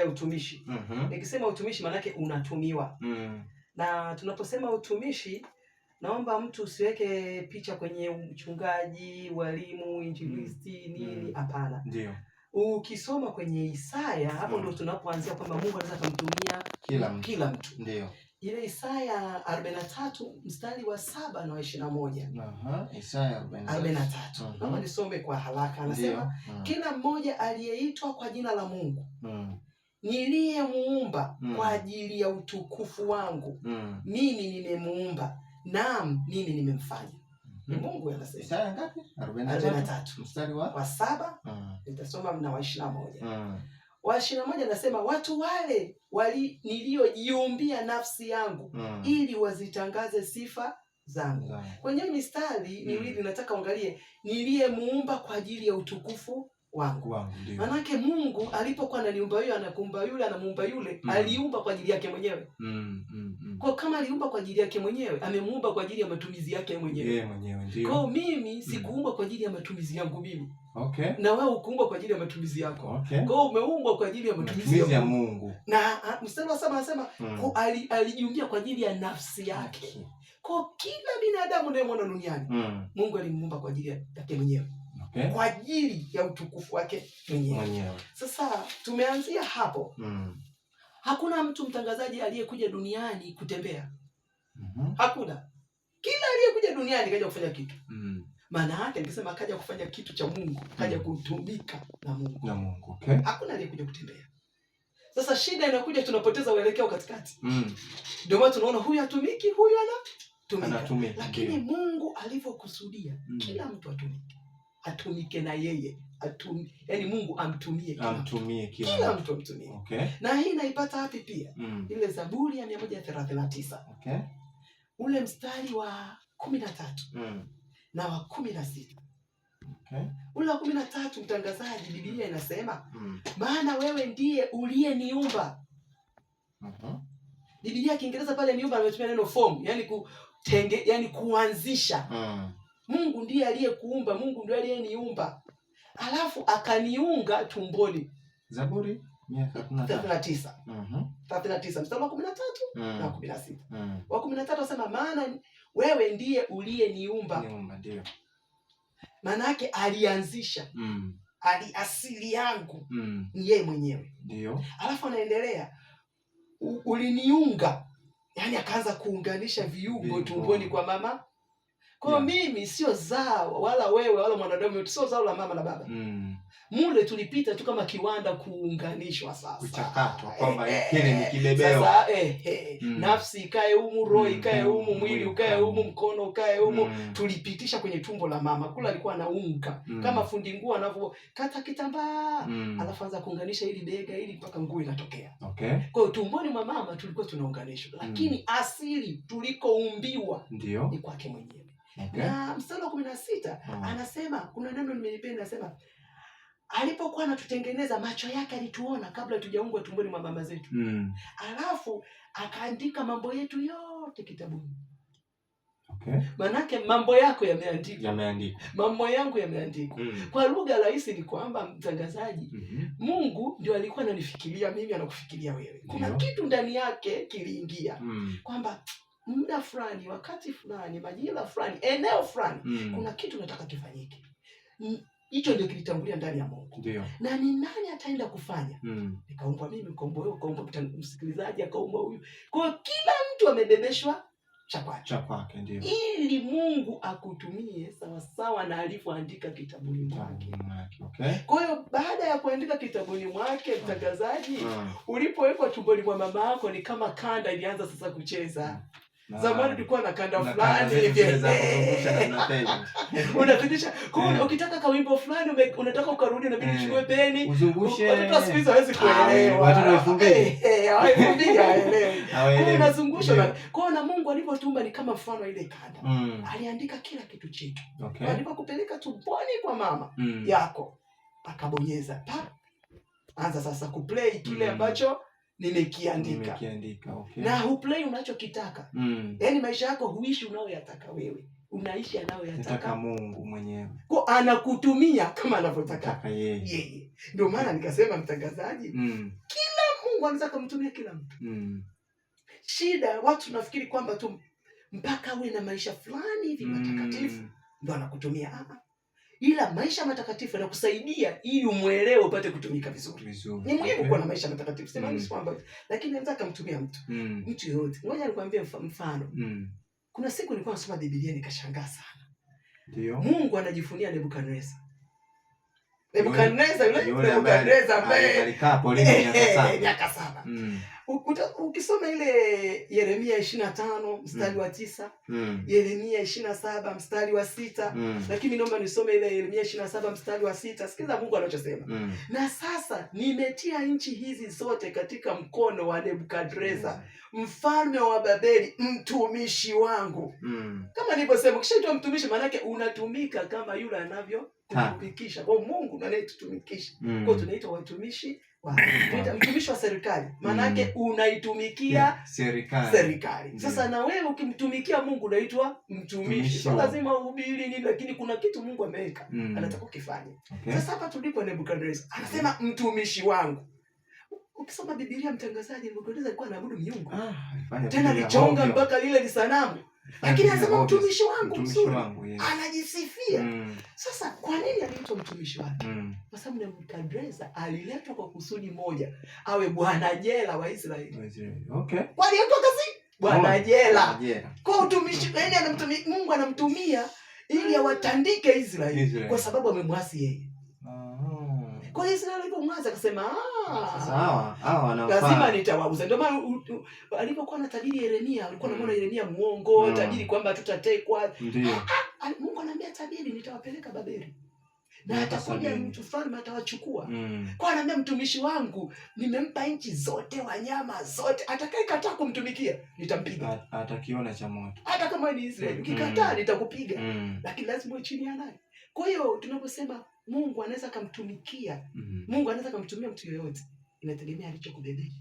utumishi. Nikisema utumishi maana yake unatumiwa. Na tunaposema utumishi, naomba mtu usiweke picha kwenye mchungaji, walimu, injilisti, nini, hapana. Ndio. Ukisoma kwenye Isaya, hapo ndio tunapoanzia kwamba Mungu anaweza kumtumia kila mtu. Ndio. Ile Isaya 43 mstari wa 7 na 21. Isaya 43. Naomba nisome kwa haraka. Anasema kila mmoja aliyeitwa kwa jina la Mungu niliyemuumba kwa ajili ya utukufu wangu, mimi nimemuumba, naam mimi nimemfanya. Ni Mungu anasema. Isaya ngapi? 43 mstari wa 7. Nitasoma na wa 21. Wa 21 anasema watu wale niliojiumbia nafsi yangu ili wazitangaze sifa zangu. Kwenye mistari miwili nataka uangalie niliyemuumba kwa ajili ya utukufu wangu. Manake Mungu alipokuwa ananiumba yule, anakuumba yule, anamuumba yule, aliumba kwa ajili yake mwenyewe. Kwa kama aliumba kwa ajili yake mwenyewe, amemuumba kwa ajili ya matumizi yake mwenyewe. Yeye mwenyewe ndio. Kwa mimi sikuumba kwa ajili ya matumizi yangu mimi. Okay. Na wewe ukuumba kwa ajili ya matumizi yako. Okay. Kwa umeumbwa kwa ajili ya matumizi ya Mungu. Na mstari wa 7 anasema alijiumbia kwa ajili ya nafsi yake. Kwa kila binadamu unayemwona duniani, Mungu alimuumba kwa ajili yake mwenyewe. Okay. Kwa ajili ya utukufu wake mwenyewe. Sasa tumeanzia hapo. Hakuna mtu mtangazaji aliyekuja duniani kutembea. Hakuna. Kila aliyekuja duniani kaja kufanya kitu. Maana yake nikisema kaja kufanya kitu cha Mungu, kaja kutumika na Mungu. Okay. Hakuna aliyekuja kutembea. Sasa shida inakuja tunapoteza uelekeo katikati. Ndio maana tunaona huyu hatumiki, huyu anatumika. Lakini Mungu alivyokusudia kila mtu atumike na yeye. Yaani Mungu amtumie kila mtu amtumie. Okay. Na hii naipata wapi pia? Ile Zaburi ya 139. Okay. Ule mstari wa 13 na wa 16. Okay. Ule wa 13 mtangazaji, Biblia inasema maana wewe ndiye uliyeniumba. Biblia Kiingereza pale niumba ametumia neno form, yani kuanzisha. Mungu ndiye aliyekuumba, Mungu ndiye aliyeniumba. Alafu akaniunga tumboni. Zaburi 39. 39 mstari wa 13 na 16. Wa 13 anasema maana wewe ndiye uliyeniumba. Ndio. Maana yake alianzisha. Asili yangu ni yeye mwenyewe. Ndio. Alafu anaendelea uliniunga. Yaani akaanza kuunganisha viungo tumboni kwa mama. Kwa mimi sio zao wala wewe wala mwanadamu sio zao la mama na baba. Mule tulipita tu kama kiwanda kuunganishwa sasa. Kuchakatwa kwamba kile ni kibebeo. Sasa nafsi ikae humu, roho ikae humu, mwili ukae humu, mkono ukae humu. Tulipitisha kwenye tumbo la mama. Kula alikuwa anaunga kama fundi nguo anavyokata kitambaa. Alafu anza kuunganisha ili bega ili mpaka nguo inatokea. Okay. Kwa hiyo tumboni mwa mama tulikuwa tunaunganishwa. Lakini asili tulikoumbiwa ni kwake mwenyewe. Okay. Na mstari wa 16 anasema kuna neno nimelipenda, anasema alipokuwa anatutengeneza macho yake alituona kabla tujaumbwa tumboni mwa mama zetu. Alafu akaandika mambo yetu yote kitabuni. Okay. Manake mambo yako yameandikwa. Mambo yangu yameandikwa. Kwa lugha rahisi ni kwamba mtangazaji, Mungu ndio alikuwa ananifikiria mimi, anakufikiria wewe. Kuna kitu ndani yake kiliingia kwamba muda fulani, wakati fulani, majira fulani, eneo fulani, kuna kitu nataka kifanyike. Hicho ndio kilitangulia ndani ya Mungu. Ndio. Na ni nani ataenda kufanya? Nikaumba mimi, ukaumba wewe, ukaumba msikilizaji, akaumba huyu. Kwa hiyo kila mtu amebebeshwa cha kwake ndio. Ili Mungu akutumie sawa sawa na alivyoandika kitabuni mwake. Okay. Kwa hiyo baada ya kuandika kitabuni mwake mtangazaji, ulipowekwa tumboni mwa mama yako ni kama kanda ilianza sasa kucheza. Zamani tulikuwa na kanda fulani hivi. Unafundisha. Kwa ukitaka kawimbo fulani unataka ukarudi inabidi uchukue peni. Uzungushe. Watoto siku hizo hawezi kuelewa. Watoto wafumbie. Hawezi haelewi. Unazungusha. Kwa na Mungu alipotumba ni kama mfano ile kanda. Aliandika kila kitu chetu. Okay. Alipokupeleka tumboni kwa mama yako akabonyeza. Anza sasa kuplay kile ambacho nimekiandika. Okay. Na huplay unachokitaka. Yaani maisha yako huishi unayoyataka wewe. Unaishi anayoyataka Mungu mwenyewe. Kwa anakutumia kama anavyotaka yeye. Ndio maana nikasema mtangazaji, kila Mungu anaweza kumtumia kila mtu. Shida watu tunafikiri kwamba tu mpaka uwe na maisha fulani hivi matakatifu ndio anakutumia. Ila maisha matakatifu yanakusaidia ili umuelewe upate kutumika vizuri. Ni muhimu kuwa na maisha matakatifu. Sema ni kwamba lakini anaweza kumtumia mtu. Mtu yote. Ngoja nikwambie mfano. Kuna siku nilikuwa nasoma Biblia nikashangaa sana. Ndio. Mungu anajifunia Nebukadneza. Nebukadneza ambaye alikaa polini miaka 7. Ukisoma ile Yeremia 25 mstari wa 9, Yeremia 27 mstari wa 6, lakini naomba nisome ile Yeremia 27 mstari wa 6. Sikiza Mungu anachosema. Na sasa nimetia nchi hizi zote katika mkono wa Nebukadneza, mfalme wa Babeli, mtumishi wangu. Kama nilivyosema, ukishaitwa mtumishi maana yake unatumika kama yule anavyo kutumikisha. Kwa Mungu ndiye anayetutumikisha. Kwa tunaitwa watumishi tunaita mtumishi wa serikali. Maana yake unaitumikia serikali. Sasa na wewe ukimtumikia Mungu unaitwa mtumishi. Sio lazima uhubiri nini, lakini kuna kitu Mungu ameweka anataka ukifanye. Sasa hapa tulipo Nebukadneza anasema mtumishi wangu. Ukisoma Biblia mtangazaji Nebukadneza alikuwa anaabudu miungu. Tena alichonga mpaka lile lisanamu. Lakini anasema mtumishi wangu mzuri. Anajisifia. Sasa kwa nini aliitwa mtumishi wake? Kwa sababu Nebukadneza aliletwa kwa kusudi moja, awe bwana jela wa Israeli. Waliletwa kazi bwana jela. Kwa utumishi, yaani Mungu anamtumia ili awatandike Israeli kwa sababu amemwasi yeye. Kwa hiyo Israeli alipomwaza akasema lazima nitawauza. Ndio maana alipokuwa anatabiri Yeremia, alikuwa anaona Yeremia muongo, tabiri kwamba tutatekwa. Mungu anambia tabiri nitawapeleka Babeli. Na atakuja mtu mfalme atawachukua. Kwa anambia mtumishi wangu nimempa nchi zote, wanyama zote, atakayekataa kumtumikia nitampiga. Atakiona cha moto. Hata kama ni Israeli, ukikataa nitakupiga. Lakini lazima uwe chini ya naye. Kwa hiyo tunaposema Mungu anaweza kumtumikia, Mungu anaweza kumtumia mtu yeyote. Inategemea alichokubebesha.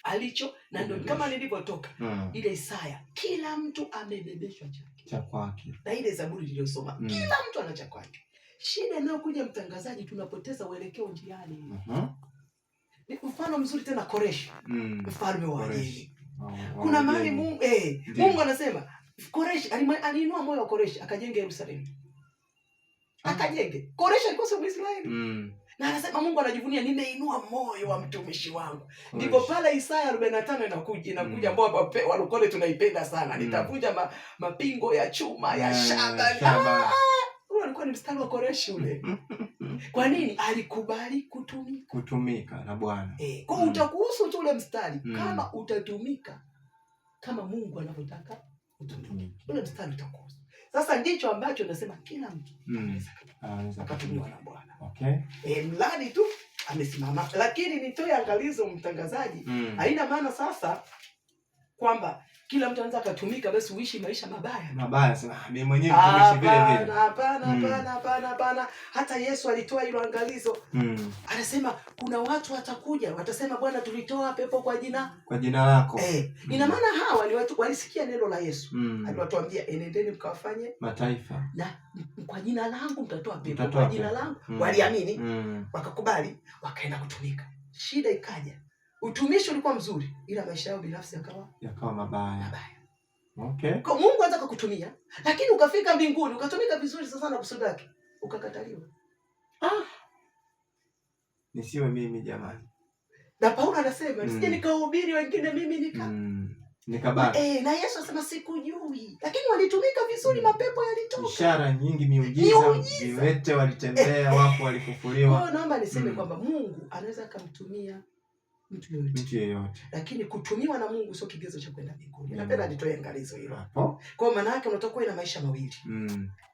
Alicho na ndio kama nilivyotoka ile Isaya, kila mtu amebebeshwa cha kwake. Na ile Zaburi niliyosoma, kila mtu ana cha kwake. Shida inayokuja mtangazaji, tunapoteza uelekeo njiani. Ni mfano mzuri tena Koreshi, mfalme wa Uajemi. Kuna mahali Mungu anasema Koreshi aliinua moyo wa Koreshi akajenga Yerusalemu. Akajenge. Koreshi alikuwa sio Mwisraeli. Na anasema Mungu anajivunia nimeinua moyo wa mtumishi wangu. Ndipo pale Isaya 45 inakuja ambao walokole tunaipenda sana. Nitavunja mapingo ya chuma ya shaba. Ule alikuwa ni mstari wa Koreshi ule. Kwa nini? Alikubali kutumika na Bwana. Kwa utakuhusu tu ule mstari kama utatumika kama Mungu anavyotaka utumike. Ule mstari utakuhusu. Sasa ndicho ambacho nasema kila mtu anaweza kutumiwa na Bwana. Mradi tu amesimama. Lakini nitoe angalizo mtangazaji, haina maana sasa kwamba kila mtu anaweza kutumika basi uishi maisha mabaya. Sasa mimi mwenyewe mtumishi vile vile. Hapana. Hata Yesu alitoa hilo angalizo. Anasema kuna watu watakuja, watasema Bwana tulitoa pepo kwa jina lako. Ina maana hawa ni watu walisikia neno la Yesu. Aliwatuambia enendeni mkawafanye mataifa. Na kwa jina langu mtatoa pepo kwa jina langu. Waliamini, wakakubali, wakaenda kutumika. Shida ikaja. Utumishi ulikuwa mzuri ila maisha yao binafsi yakawa mabaya. Kwa Mungu anataka kukutumia, lakini ukafika mbinguni ukatumika vizuri sana kusudi lake, ukakataliwa. Nisiwe mimi jamani. Na Paulo anasema nisije nikahubiri wengine mimi nikabaki. Na Yesu anasema sikujui. Lakini walitumika vizuri, mapepo yalitoka. Ishara nyingi, miujiza. Viwete walitembea, wafu walifufuliwa. Kwa naomba niseme kwamba Mungu anaweza kumtumia mtu yeyote. Lakini kutumiwa na Mungu sio kigezo cha kwenda mbinguni. Napenda nitoe angalizo hilo. Kwa maana yake unatakuwa na maisha mawili.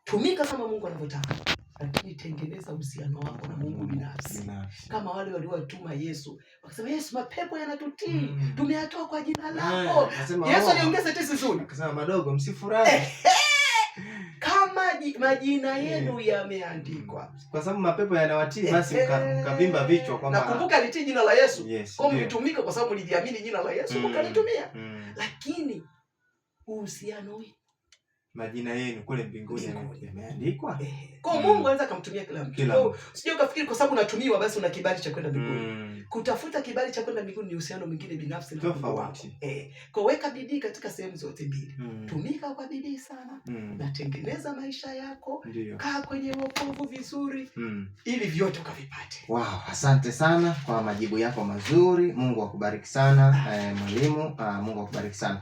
Tumika kama Mungu anavyotaka, lakini tengeneza uhusiano wako na Mungu binafsi. Kama wale waliowatuma Yesu, wakasema Yesu mapepo yanatutii, tumeyatoa kwa jina lako. Yesu aliongeza tesi nzuri. Akasema madogo msifurahi. Kama majina yenu yameandikwa. Kwa sababu mapepo yanawatii basi mkavimba vichwa kwamba nakumbuka alitii jina la Yesu. Kwa mlitumika kwa sababu mlijiamini jina la Yesu mkalitumia. Lakini uhusiano majina yenu kule mbinguni yameandikwa. Kwa Mungu anaweza kumtumia kila mtu. Kwa usije ukafikiri kwa sababu unatumiwa basi una kibali cha kwenda mbinguni. Kutafuta kibali cha kwenda mbinguni ni uhusiano mwingine binafsi na Mungu wako. Kwa weka bidii katika sehemu zote mbili. Tumika kwa bidii sana na tengeneza maisha yako. Kaa kwenye wokovu vizuri ili vyote ukavipate. Wow, asante sana kwa majibu yako mazuri. Mungu akubariki sana mwalimu. Mungu akubariki sana.